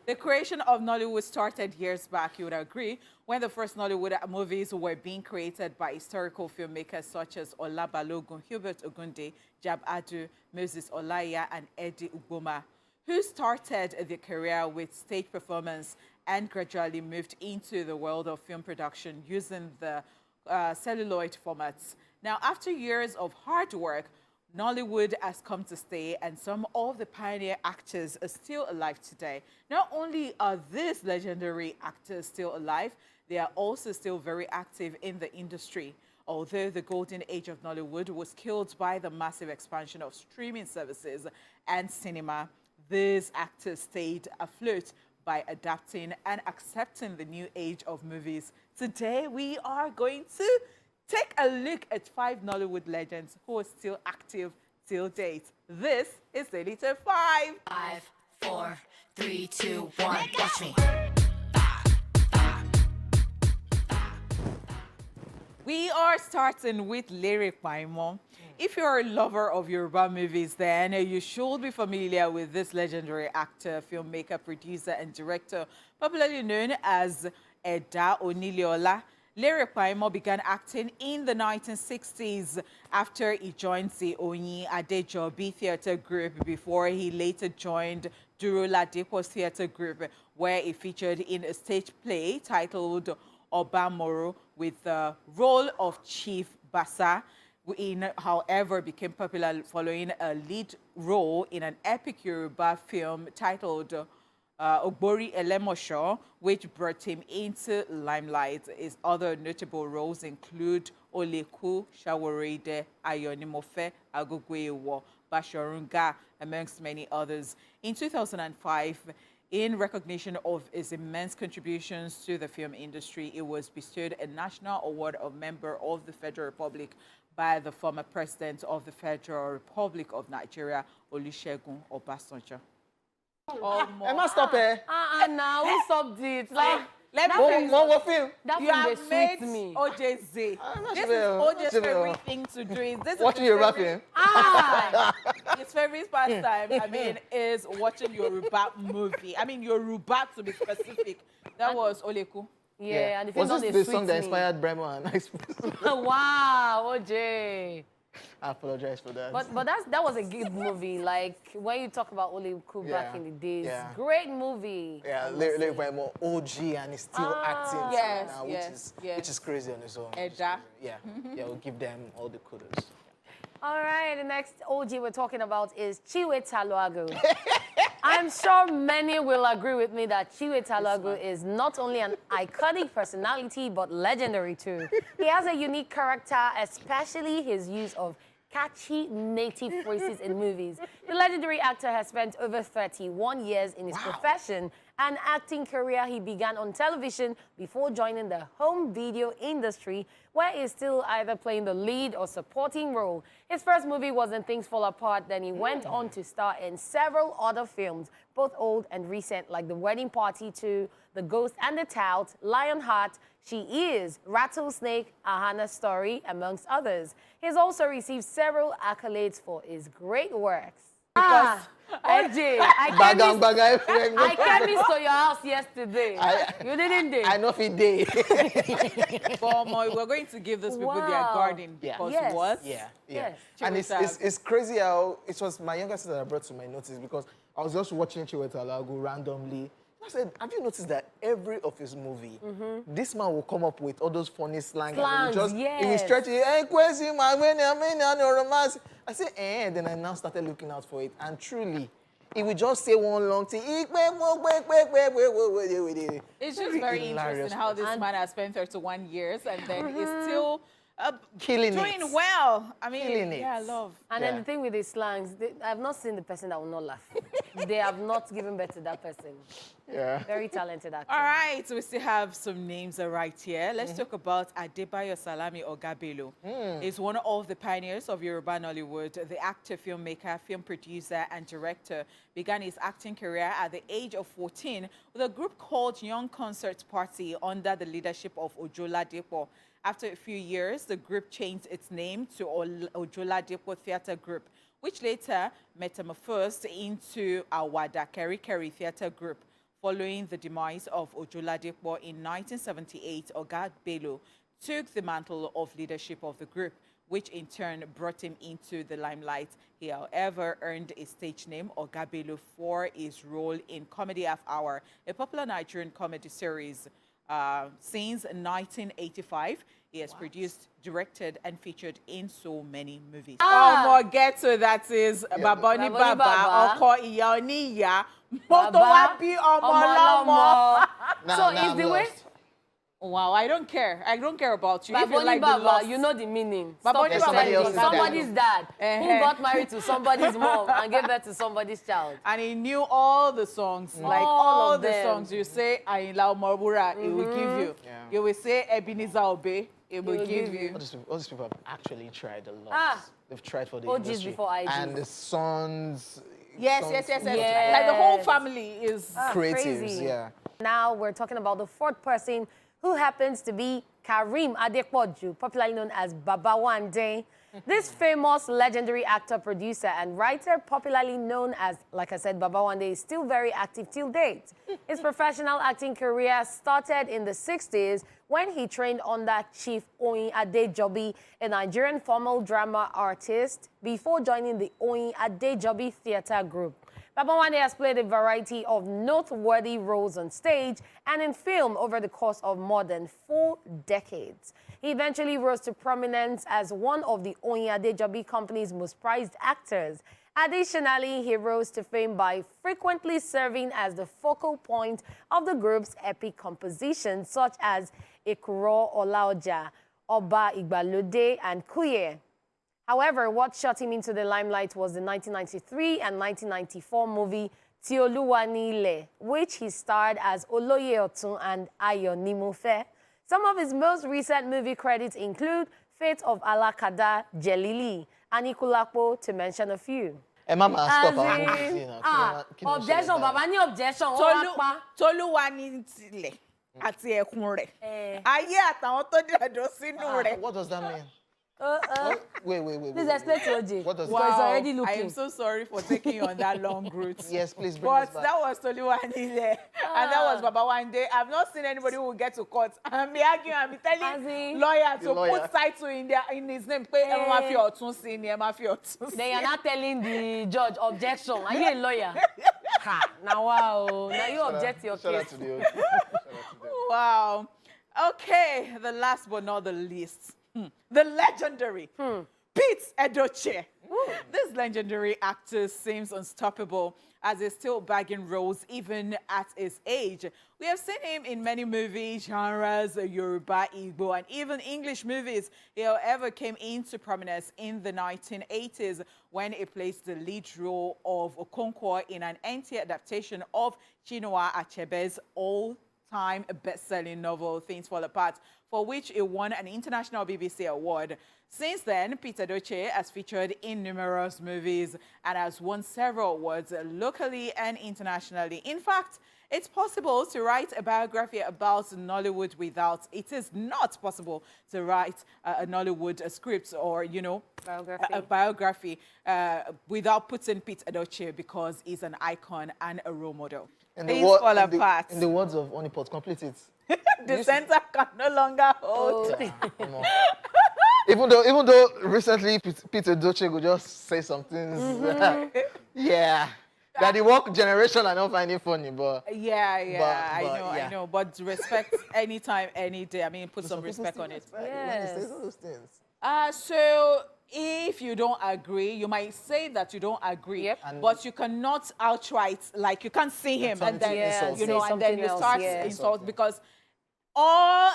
The creation of Nollywood started years back, you would agree, when the first Nollywood movies were being created by historical filmmakers such as Ola Balogun, Hubert Ogunde, Jab Adu, Moses Olaiya, and Eddie Ugboma, who started their career with stage performance and gradually moved into the world of film production using the celluloid formats. Now, after years of hard work, Nollywood has come to stay, and some of the pioneer actors are still alive today. Not only are these legendary actors still alive, they are also still very active in the industry. Although the golden age of Nollywood was killed by the massive expansion of streaming services and cinema, these actors stayed afloat by adapting and accepting the new age of movies. Today, we are going to take a look at 5 Nollywood legends who are still active till date. This is Daily Top 5. 5, 4, 3, 2, 1. Watch me. We are starting with Lyric Paimo. If you're a lover of Yoruba movies, then you should be familiar with this legendary actor, filmmaker, producer, and director, popularly known as Eda Oniliola. Lyric Paimo began acting in the 1960s after he joined the Oyin Adejobi theatre group before he later joined Duro Ladepo's theatre group, where he featured in a stage play titled Obamoro with the role of Chief Basa. However, became popular following a lead role in an epic Yoruba film titled Ogbori Elemosho, which brought him into limelight. His other notable roles include Oleku, Shaworide, Ayonimofe, Agogwewo, Bashorunga, amongst many others. In 2005, in recognition of his immense contributions to the film industry, he was bestowed a National Award of Member of the Federal Republic by the former President of the Federal Republic of Nigeria, Olusegun Obasanjo. Oh, Emma, stop it. Now we stopped it. Like, Let me What film? that you film have dey made sweet me. OJZ. This is sure. OJ's Not favorite sure. thing to do. This is Watching his Yoruba favorite- film. His favorite pastime, is watching Yoruba movie. Yoruba to be specific. That was Oleku. Yeah, and the film Was don't dey this the sweet song that me. inspired Bremo and Ice? Wow, OJ. I apologize for that. But that was a good movie. Like when you talk about Oleku back Yeah, in the days, yeah. great movie. yeah, Lyric Bremo, OG, and he's still acting Yes, now, yes, yes. which is crazy on its own. Eda. Yeah, we'll give them all the kudos. All right, the next OG we're talking about is Chiwe Taluagu. I'm sure many will agree with me that Chiwe Taluagu is not only an iconic personality, but legendary too. He has a unique character, especially his use of catchy native phrases in movies. The legendary actor has spent over 31 years in his profession and acting career. He began on television before joining the home video industry, where he's still either playing the lead or supporting role. His first movie was in Things Fall Apart, then he went on to star in several other films, both old and recent, like The Wedding Party 2, The Ghost and the Tout, Lionheart, She Is, Rattlesnake, A Hannah Story, amongst others. He's also received several accolades for his great works. OJ, I came to your house yesterday. You didn't did. I know if he did. But we're going to give those people their Wow. garden Yeah. because Yes. what? Yeah. Yes. And it's crazy how it was my younger sister that brought to my notice, because I was just watching Chiwe Taluagu randomly. I said, have you noticed that every of his movie, this man will come up with all those funny slang. Slangs, He will yes. stretch it, hey, Kwesi, my romance. I said, then I now started looking out for it. And truly, he would just say one long thing. It's just very interesting how this man has spent 31 years and then is still Killing doing it. well. Killing it. Yeah, love. And Yeah. then the thing with the slangs, I have not seen the person that will not laugh. They have not given birth to that person. Yeah. Very talented actor. All right, we still have some names right here. Let's talk about Adebayo Salami Bello. He's one of the pioneers of Yoruba Nollywood. The actor, filmmaker, film producer, and director began his acting career at the age of 14 with a group called Young Concert Party under the leadership of Ojola Depo. After a few years, the group changed its name to Ojola Depo Theatre Group, which later metamorphosed into Awada Keri Keri Theatre Group. Following the demise of Ojoladipo in 1978, Oga Bello took the mantle of leadership of the group, which in turn brought him into the limelight. He, however, earned a stage name, Oga Bello, for his role in Comedy Half Hour, a popular Nigerian comedy series. Since 1985, he has produced, directed, and featured in so many movies. Ah. So that is Baboni Baba, Baba. Oko Iya Oniya, Baba, Moto Wabi Omolomo. So Now is the way... Wow, I don't care. I don't care about you. If you Baboni like the Baba, lost, you know the meaning. Baboni Stop Baba pretending. is Somebody's dad who Uh-huh. got married to somebody's mom and gave birth to somebody's child. and he knew all the songs, like All all of the them. songs. You say Ayinla Omowura, it will give you. Yeah. You will say Ebenezer Obey, it will will give give you. All these people have actually tried a lot. Ah. They've tried for the OGs industry. before IGs. And the sons... Yes. Yes. Like the whole family is. Creatives, Crazy. yeah. Now we're talking about the fourth person who happens to be Kareem Adekojo, popularly known as Baba Wande. This famous legendary actor, producer, and writer, popularly known as, like I said, Baba Wande, is still very active till date. His professional acting career started in the 60s when he trained under Chief Oyin Adejobi, a Nigerian formal drama artist, before joining the Oyin Adejobi Theatre Group. Baba Wande has played a variety of noteworthy roles on stage and in film over the course of more than 4 decades. He eventually rose to prominence as one of the Oyin Adejobi company's most prized actors. Additionally, he rose to fame by frequently serving as the focal point of the group's epic compositions, such as Ekuro Olaoja, Oba Igbalode, and Kuye. However, what shot him into the limelight was the 1993 and 1994 movie Ti Oluwa Ni Ile, which he starred as Oloye Otun and Ayo Nimufe. Some of his most recent movie credits include Fate of Alakada, Jelili, and Ikulapo, to mention a few. Mama, stop. As I'm in, moving, you know. objection, Baba ní objection, wọ́n wá pa. Toluwa ní tilẹ̀ àti ẹkùn rẹ̀. Ayé àtàwọn tó dẹ̀dọ̀ sínú rẹ̀. What does that mean? Wait. Please explain to OJ. What does Wow. that He's already I looking. am so sorry for taking you on that long route. Yes, please bring us But back. that was Toluwa Nile, and that was Baba Wande. I've not seen anybody who will get to court and be arguing and be As telling in- lawyer to lawyer. put title in his name. Pé ẹ máa fi ọ̀tún sí ni, ẹ máa fi ọ̀tún sí. Then you're not telling the judge objection. Are you a lawyer? Ha! Now wow. Now you object to your Shout out case. to the OG. Shout out to them. Wow. Okay, the last but not the least, the legendary Pete Edochie. This legendary actor seems unstoppable as he's still bagging roles even at his age. We have seen him in many movies, genres, Yoruba, Igbo, and even English movies. He, however, came into prominence in the 1980s when he plays the lead role of Okonkwo in an NT adaptation of Chinua Achebe's all-time best-selling novel, Things Fall Apart, for which he won an international BBC award. Since then, Pete Edochie has featured in numerous movies and has won several awards locally and internationally. In fact, it's possible to write a biography about Nollywood without. It is not possible to write a Nollywood script or, you know, a biography without putting Pete Edochie because he's an icon and a role model. Things fall apart. In the words of Onipot, complete it. The center can no longer hold. Come on. Even though recently Peter Doche would just say some things, yeah, that the work generation are not finding funny, but Yeah, But, I know. But respect anytime, any day. I mean, put some respect on it. Yes. When he says all those things. So if you don't agree, you might say that you don't agree, Yep. but you cannot outright, like you can't see him and then, insult you know, say and then something you else, start yeah. insult because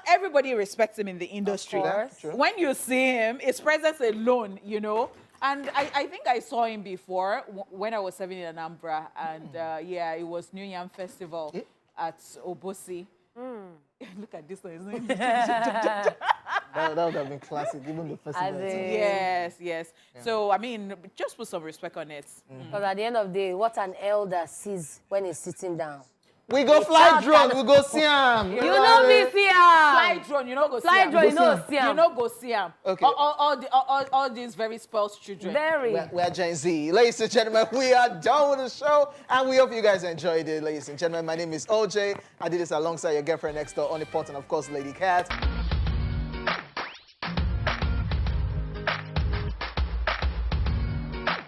everybody respects him in the industry. Of course. True. When you see him, his presence alone, you know. And I think I saw him before when I was serving in Anambra, and yeah, it was New Yam Festival at Obosi. Look at this one, isn't it? That would have been classic, even the festival. As in- Yes. Yeah. So, I mean, just put some respect on it. Because at the end of the day, what an elder sees when he's sitting down. We go fly drone, we go see him. You know me, see Fly drone, you know go see Fly am. drone, you know see You know go see am. Okay. All these very spoiled children. Very. We're Gen Z. Ladies and gentlemen, we are done with the show, and we hope you guys enjoyed it. Ladies and gentlemen, my name is OJ. I did this alongside your girlfriend next door, Only Pot, and of course, Lady Cat.